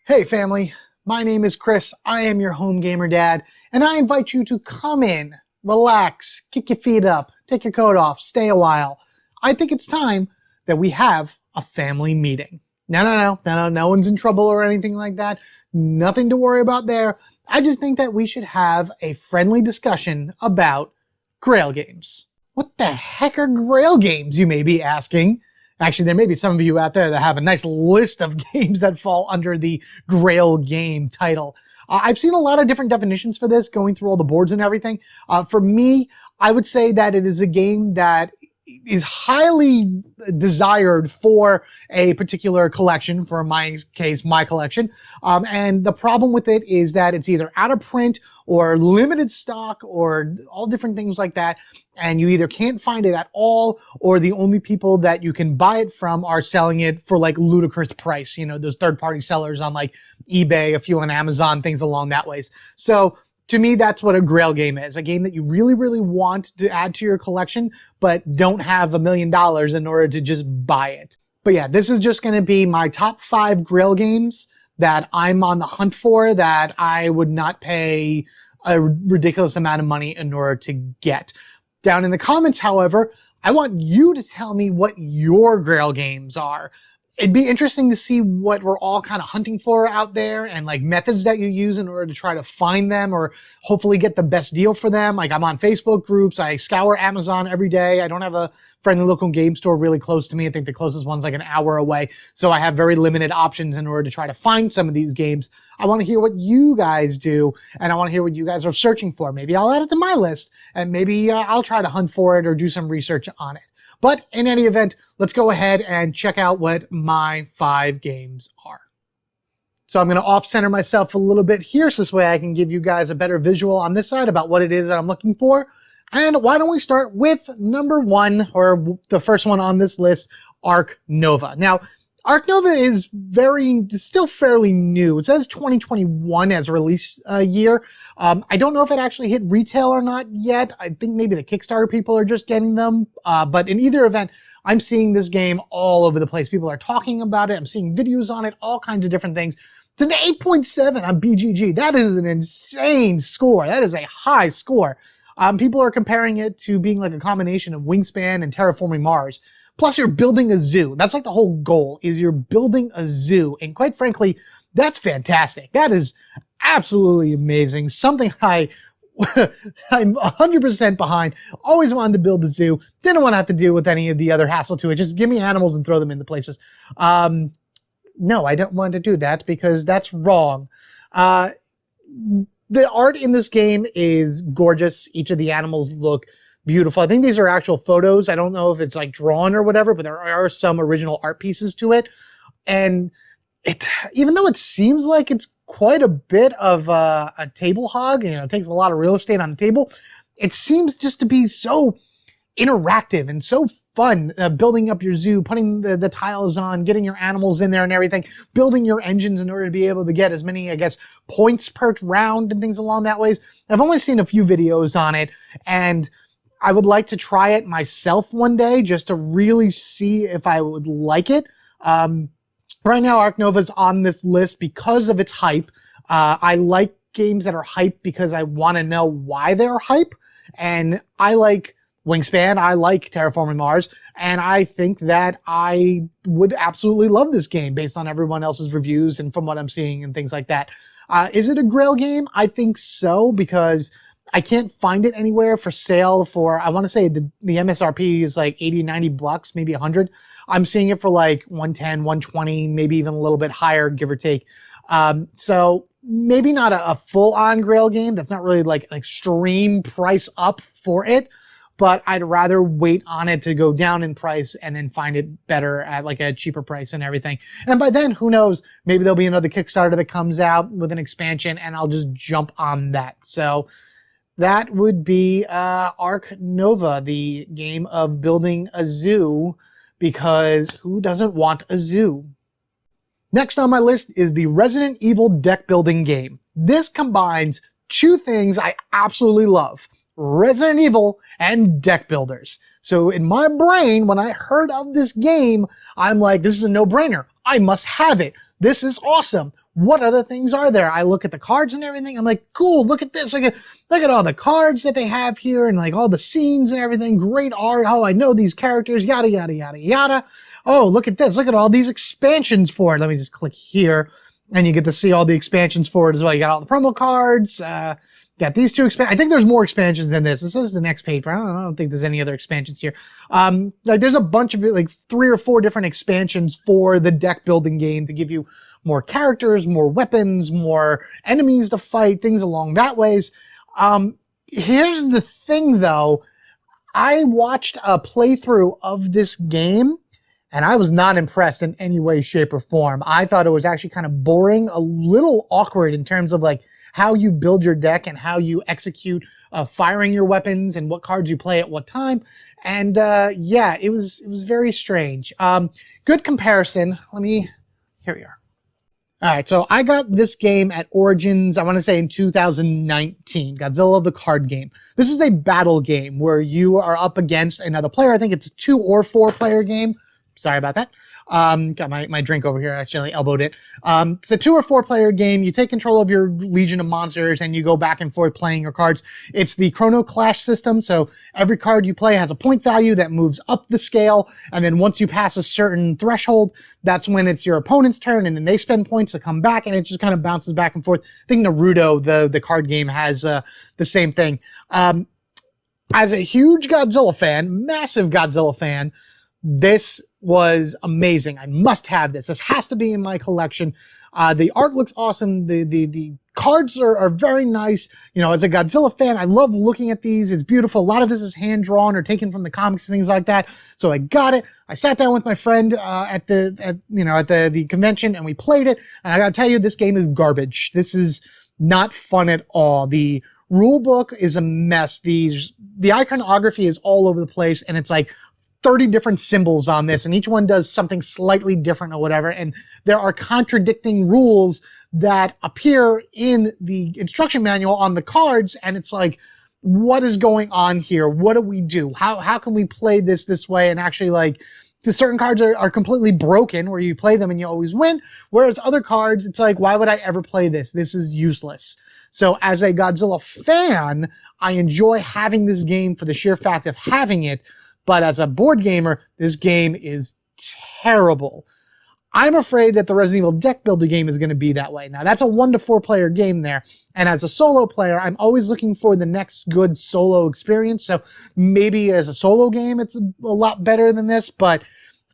Hey family, my name is Chris, I am your home gamer dad, and I invite you to come in, relax, kick your feet up, take your coat off, stay a while. I think it's time that we have a family meeting. No one's in trouble or anything like that. Nothing to worry about there. I just think that we should have a friendly discussion about Grail Games. What the heck are Grail Games, you may be asking? Actually, there may be some of you out there that have a nice list of games that fall under the Grail Game title. I've seen a lot of different definitions for this, going through all the boards and everything. For me, I would say that it is a game that is highly desired for a particular collection, for my case, my collection. And the problem with it is that it's either out of print or limited stock or all different things like that. And you either can't find it at all, or the only people that you can buy it from are selling it for like ludicrous price. You know, those third-party sellers on like eBay, a few on Amazon, things along that ways. So to me, that's what a Grail game is. A game that you really, really want to add to your collection, but don't have $1 million in order to just buy it. But yeah, this is just going to be my top 5 Grail games that I'm on the hunt for, that I would not pay a ridiculous amount of money in order to get. Down in the comments, however, I want you to tell me what your Grail games are. It'd be interesting to see what we're all kind of hunting for out there, and like methods that you use in order to try to find them or hopefully get the best deal for them. Like, I'm on Facebook groups. I scour Amazon every day. I don't have a friendly local game store really close to me. I think the closest one's like an hour away. So I have very limited options in order to try to find some of these games. I want to hear what you guys do, and I want to hear what you guys are searching for. Maybe I'll add it to my list, and maybe I'll try to hunt for it or do some research on it. But in any event, let's go ahead and check out what my 5 games are. So I'm going to off-center myself a little bit here, so this way I can give you guys a better visual on this side about what it is that I'm looking for. And why don't we start with number 1, or the first one on this list, Ark Nova. Now, Ark Nova is still fairly new. It says 2021 as a release year. I don't know if it actually hit retail or not yet. I think maybe the Kickstarter people are just getting them. But in either event, I'm seeing this game all over the place. People are talking about it. I'm seeing videos on it, all kinds of different things. It's an 8.7 on BGG. That is an insane score. That is a high score. People are comparing it to being like a combination of Wingspan and Terraforming Mars. Plus, you're building a zoo. That's like the whole goal, is you're building a zoo. And quite frankly, that's fantastic. That is absolutely amazing. Something I'm 100% behind. Always wanted to build a zoo. Didn't want to have to deal with any of the other hassle to it. Just give me animals and throw them into places. No, I don't want to do that because that's wrong. The art in this game is gorgeous. Each of the animals look beautiful. I think these are actual photos. I don't know if it's like drawn or whatever, but there are some original art pieces to it. And even though it seems like it's quite a bit of a table hog, you know, it takes a lot of real estate on the table, it seems just to be so interactive and so fun, building up your zoo, putting the tiles on, getting your animals in there and everything, building your engines in order to be able to get as many, I guess, points per round and things along that ways. I've only seen a few videos on it, and I would like to try it myself one day just to really see if I would like it. Right now, Ark Nova is on this list because of its hype. I like games that are hype because I want to know why they're hype. And I like Wingspan, I like Terraforming Mars, and I think that I would absolutely love this game based on everyone else's reviews and from what I'm seeing and things like that. Is it a Grail game? I think so, because I can't find it anywhere for sale for, I want to say the MSRP is like 80, 90 bucks, maybe 100. I'm seeing it for like 110, 120, maybe even a little bit higher, give or take. So maybe not a full-on Grail game. That's not really like an extreme price up for it, but I'd rather wait on it to go down in price and then find it better at like a cheaper price and everything. And by then, who knows, maybe there'll be another Kickstarter that comes out with an expansion and I'll just jump on that. So that would be Ark Nova, the game of building a zoo, because who doesn't want a zoo? Next on my list is the Resident Evil deck building game. This combines 2 things I absolutely love: Resident Evil and deck builders. So in my brain, when I heard of this game, I'm like, this is a no-brainer. I must have it. this is awesome. What other things are there? I look at the cards and everything. I'm like, cool, look at this. Look at all the cards that they have here and like all the scenes and everything. Great art. Oh, I know these characters, yada, yada, yada, yada. Oh, look at this. Look at all these expansions for it. Let me just click here and you get to see all the expansions for it as well. You got all the promo cards. Got these two I think there's more expansions than this. This is the next page, but I don't think there's any other expansions here. Like there's a bunch of like 3 or 4 different expansions for the deck building game to give you more characters, more weapons, more enemies to fight, things along that ways. Here's the thing though. I watched a playthrough of this game and I was not impressed in any way, shape, or form. I thought it was actually kind of boring, a little awkward in terms of like how you build your deck and how you execute firing your weapons and what cards you play at what time. And yeah, it was very strange. Good comparison. Here we are. All right, so I got this game at Origins, I want to say in 2019, Godzilla the card game. This is a battle game where you are up against another player. I think it's a 2 or 4 player game. Sorry about that. Got my drink over here. I accidentally elbowed it. It's a 2 or 4 player game. You take control of your legion of monsters and you go back and forth playing your cards. It's the Chrono Clash system. So every card you play has a point value that moves up the scale. And then once you pass a certain threshold, that's when it's your opponent's turn. And then they spend points to come back and it just kind of bounces back and forth. I think Naruto, the card game, has the same thing. As a huge Godzilla fan, massive Godzilla fan, this was amazing. I must have this. This has to be in my collection. The art looks awesome. The cards are very nice. You know, as a Godzilla fan, I love looking at these. It's beautiful. A lot of this is hand drawn or taken from the comics and things like that. So I got it. I sat down with my friend at the convention and we played it. And I gotta tell you, this game is garbage. This is not fun at all. The rule book is a mess. The iconography is all over the place, and it's like 30 different symbols on this, and each one does something slightly different or whatever. And there are contradicting rules that appear in the instruction manual on the cards. And it's like, what is going on here? What do we do? How can we play this way? And actually, like, the certain cards are completely broken where you play them and you always win. Whereas other cards, it's like, why would I ever play this? This is useless. So as a Godzilla fan, I enjoy having this game for the sheer fact of having it. But as a board gamer, this game is terrible. I'm afraid that the Resident Evil deck builder game is going to be that way. Now, that's a 1 to 4 player game there. And as a solo player, I'm always looking for the next good solo experience. So maybe as a solo game, it's a lot better than this. But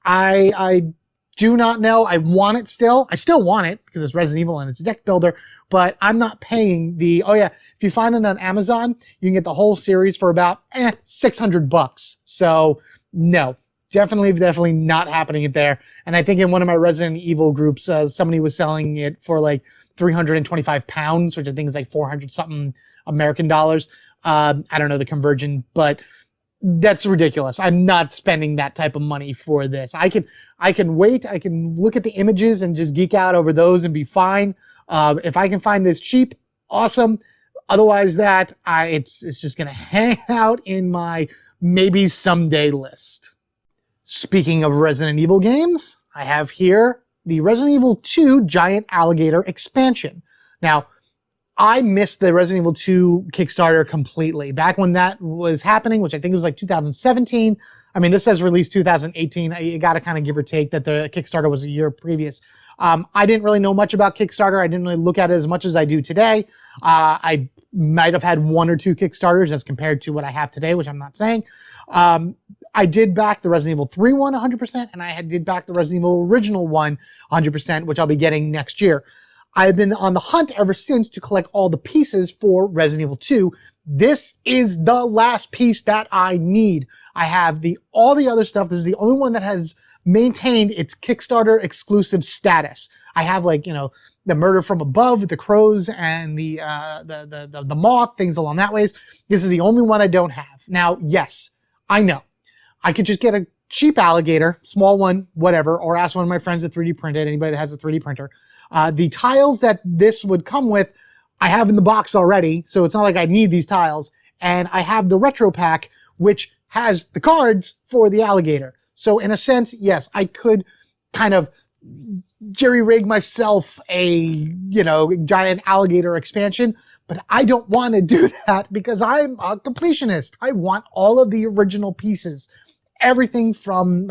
I do not know. I want it still. I still want it because it's Resident Evil and it's a deck builder. But I'm not paying oh yeah, if you find it on Amazon, you can get the whole series for about $600. So no, definitely not happening it there. And I think in one of my Resident Evil groups, somebody was selling it for like £325, which I think is like 400 something American dollars. I don't know the conversion, but that's ridiculous. I'm not spending that type of money for this. I can wait. I can look at the images and just geek out over those and be fine. If I can find this cheap, awesome. Otherwise it's just going to hang out in my maybe someday list. Speaking of Resident Evil games, I have here the Resident Evil 2 Giant Alligator expansion. Now, I missed the Resident Evil 2 Kickstarter completely. Back when that was happening, which I think was like 2017. I mean, this says released 2018. You got to kind of give or take that the Kickstarter was a year previous. I didn't really know much about Kickstarter. I didn't really look at it as much as I do today. I might have had 1 or 2 Kickstarters as compared to what I have today, which I'm not saying. I did back the Resident Evil 3 one 100%, and I did back the Resident Evil original one 100%, which I'll be getting next year. I've been on the hunt ever since to collect all the pieces for Resident Evil 2. This is the last piece that I need. I have all the other stuff. This is the only one that has maintained its Kickstarter exclusive status. I have the Murder from Above, the crows, and the moth, things along that ways. This is the only one I don't have. Now, yes, I know. I could just get a cheap alligator, small one, whatever, or ask one of my friends to 3D print it, anybody that has a 3D printer. The tiles that this would come with, I have in the box already, so it's not like I need these tiles. And I have the retro pack, which has the cards for the alligator. So in a sense, yes, I could kind of jerry-rig myself a, giant alligator expansion, but I don't want to do that because I'm a completionist. I want all of the original pieces. Everything from,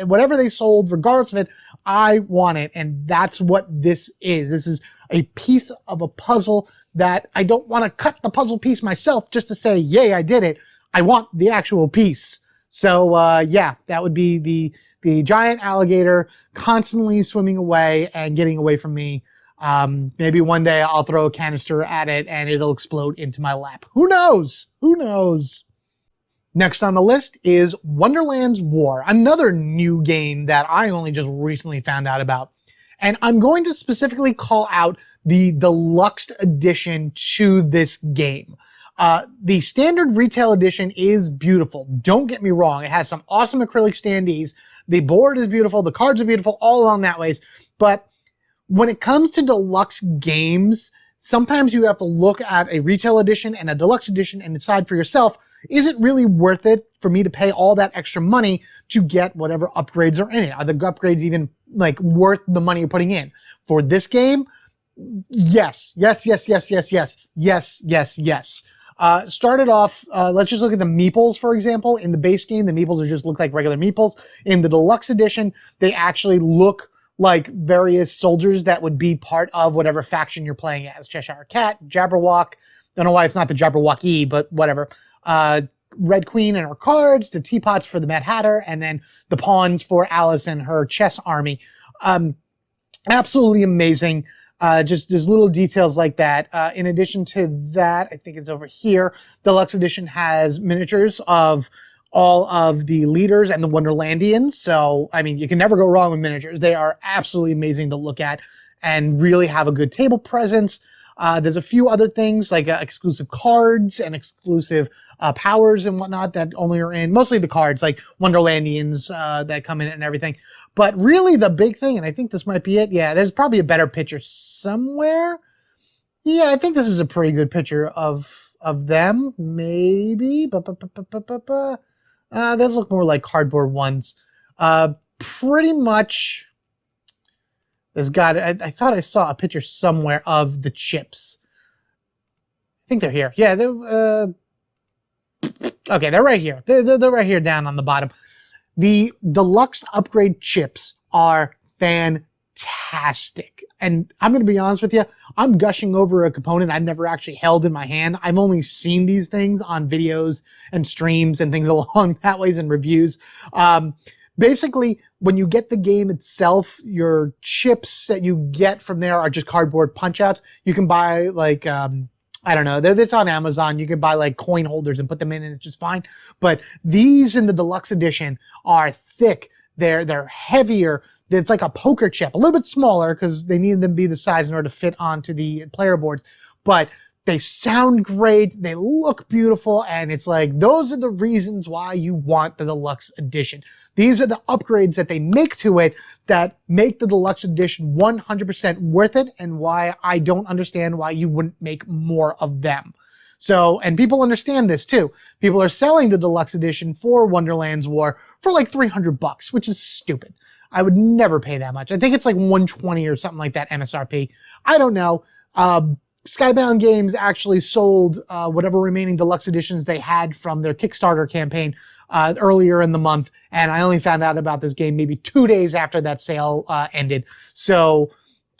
whatever they sold, regardless of it, I want it. And that's what this is. This is a piece of a puzzle that I don't want to cut the puzzle piece myself just to say, yay, I did it. I want the actual piece. So, yeah, that would be the giant alligator constantly swimming away and getting away from me. Maybe one day I'll throw a canister at it and it'll explode into my lap. Who knows? Who knows? Next on the list is Wonderland's War, another new game that I only just recently found out about. And I'm going to specifically call out the deluxe edition to this game. The standard retail edition is beautiful. Don't get me wrong. It has some awesome acrylic standees. The board is beautiful. The cards are beautiful all along that ways. But when it comes to deluxe games, sometimes you have to look at a retail edition and a deluxe edition and decide for yourself, is it really worth it for me to pay all that extra money to get whatever upgrades are in it? Are the upgrades even worth the money you're putting in? For this game, yes. Started off, let's just look at the meeples, for example. In the base game, the meeples just look like regular meeples. In the deluxe edition, they actually look like various soldiers that would be part of whatever faction you're playing as. Cheshire Cat, Jabberwock. Don't know why it's not the Jabberwocky, but whatever. Red Queen and her cards, the teapots for the Mad Hatter, and then the pawns for Alice and her chess army. Absolutely amazing. Just little details like that. In addition to that, I think it's over here. Deluxe edition has miniatures of all of the leaders and the Wonderlandians. So, I mean, you can never go wrong with miniatures. They are absolutely amazing to look at and really have a good table presence. There's a few other things like exclusive cards and exclusive powers and whatnot that only are in, mostly the cards, like Wonderlandians that come in and everything. But really the big thing, and I think this might be it. Yeah, there's probably a better picture somewhere. Yeah, I think this is a pretty good picture of them. Maybe. Those look more like cardboard ones. Pretty much. There's I thought I saw a picture somewhere of the chips. I think they're here. Yeah, okay, they're right here. They're right here down on the bottom. The deluxe upgrade chips are fantastic. And I'm going to be honest with you, I'm gushing over a component I've never actually held in my hand. I've only seen these things on videos and streams and things along that ways and reviews. Basically, when you get the game itself, your chips that you get from there are just cardboard punch-outs. You can buy I don't know, it's on Amazon. You can buy coin holders and put them in and it's just fine. But these in the deluxe edition are thick. They're heavier. It's like a poker chip, a little bit smaller because they need them to be the size in order to fit onto the player boards. But they sound great. They look beautiful. And it's those are the reasons why you want the deluxe edition. These are the upgrades that they make to it that make the deluxe edition 100% worth it and why I don't understand why you wouldn't make more of them. So, and people understand this too. People are selling the deluxe edition for Wonderland's War for $300, which is stupid. I would never pay that much. I think it's $120 or something like that MSRP. I don't know. Skybound Games actually sold whatever remaining deluxe editions they had from their Kickstarter campaign earlier in the month, and I only found out about this game maybe 2 days after that sale ended. So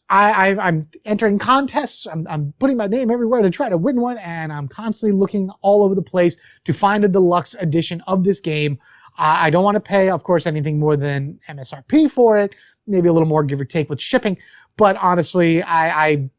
I'm entering contests. I'm putting my name everywhere to try to win one, and I'm constantly looking all over the place to find a deluxe edition of this game. I don't want to pay, of course, anything more than MSRP for it. Maybe a little more, give or take, with shipping. But honestly, I'm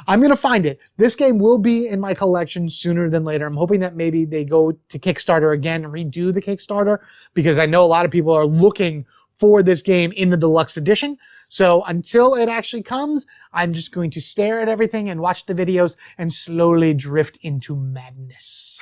going to find it. This game will be in my collection sooner than later. I'm hoping that maybe they go to Kickstarter again and redo the Kickstarter because I know a lot of people are looking for this game in the deluxe edition. So until it actually comes, I'm just going to stare at everything and watch the videos and slowly drift into madness.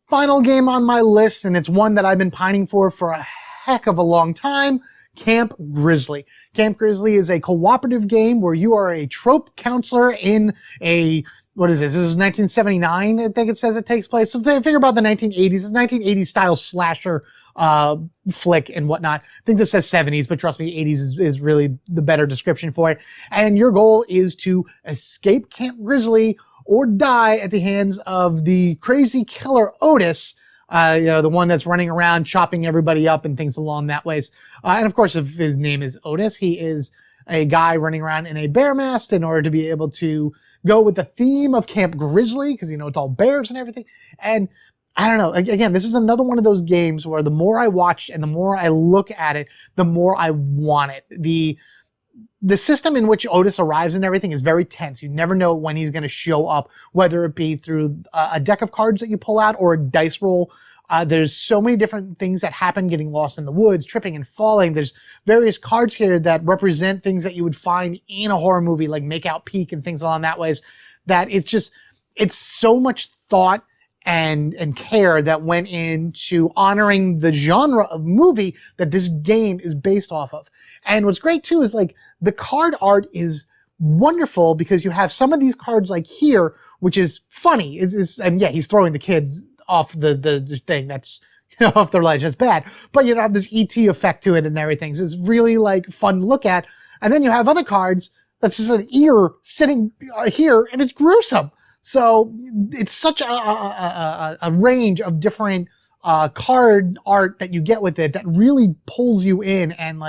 Final game on my list, and it's one that I've been pining for a heck of a long time, Camp Grizzly. Camp Grizzly is a cooperative game where you are a trope counselor in a, what is this? This is 1979, I think it says it takes place. So figure about the 1980s. It's 1980s style slasher flick and whatnot. I think this says 70s, but trust me, 80s is really the better description for it. And your goal is to escape Camp Grizzly or die at the hands of the crazy killer Otis, the one that's running around chopping everybody up and things along that ways. And of course, if his name is Otis, he is a guy running around in a bear mask in order to be able to go with the theme of Camp Grizzly, because, it's all bears and everything. And I don't know. Again, this is another one of those games where the more I watch and the more I look at it, the more I want it. The system in which Otis arrives and everything is very tense. You never know when he's going to show up, whether it be through a deck of cards that you pull out or a dice roll. There's so many different things that happen, getting lost in the woods, tripping and falling. There's various cards here that represent things that you would find in a horror movie, like Make Out Peek and things along that ways, that it's so much thought and care that went into honoring the genre of movie that this game is based off of. And what's great too is the card art is wonderful, because you have some of these cards like here, which is funny. And yeah, he's throwing the kids off the thing that's off their ledge. That's bad. But you have this ET effect to it and everything. So it's really fun to look at. And then you have other cards that's just an ear sitting here, and it's gruesome. So it's such a range of different card art that you get with it that really pulls you in and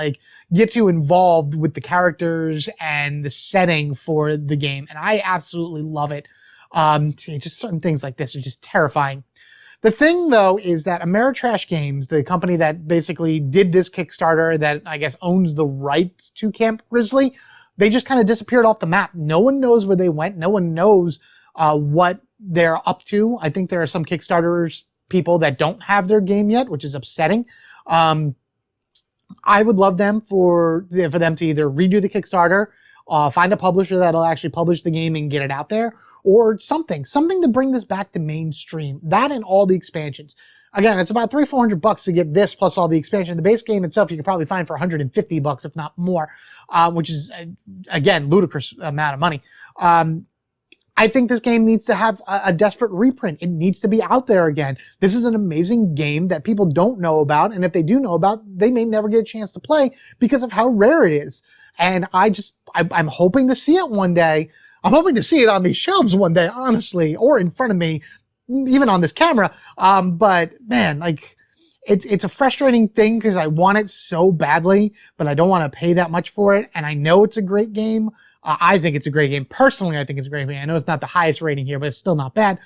gets you involved with the characters and the setting for the game. And I absolutely love it. Just certain things like this are just terrifying. The thing though is that Ameritrash Games, the company that basically did this Kickstarter that I guess owns the rights to Camp Grizzly, they just kind of disappeared off the map. No one knows where they went. No one knows what they're up to. I think there are some Kickstarters people that don't have their game yet, which is upsetting. I would love them for them to either redo the Kickstarter, find a publisher that'll actually publish the game and get it out there, or something to bring this back to mainstream. That and all the expansions. Again, it's about $300-400 to get this plus all the expansion. The base game itself, you can probably find for $150, if not more, which is, again, ludicrous amount of money. I think this game needs to have a desperate reprint. It needs to be out there again. This is an amazing game that people don't know about. And if they do know about, they may never get a chance to play because of how rare it is. And I'm hoping to see it one day. I'm hoping to see it on these shelves one day, honestly, or in front of me, even on this camera. But man, it's a frustrating thing because I want it so badly, but I don't want to pay that much for it. And I know it's a great game. I think it's a great game. Personally, I think it's a great game. I know it's not the highest rating here, but it's still not bad.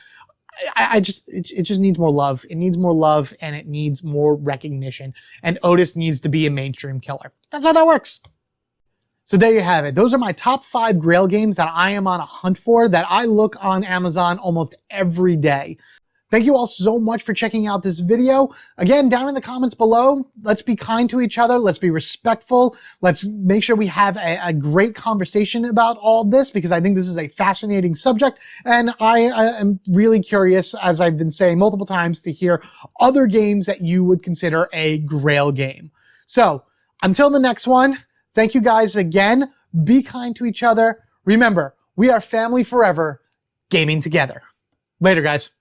It just needs more love. It needs more love and it needs more recognition. And Otis needs to be a mainstream killer. That's how that works. So there you have it. Those are my top 5 Grail games that I am on a hunt for, that I look on Amazon almost every day. Thank you all so much for checking out this video. Again, down in the comments below, let's be kind to each other. Let's be respectful. Let's make sure we have a great conversation about all this, because I think this is a fascinating subject. And I am really curious, as I've been saying multiple times, to hear other games that you would consider a Grail game. So until the next one, thank you guys again. Be kind to each other. Remember, we are family forever, gaming together. Later, guys.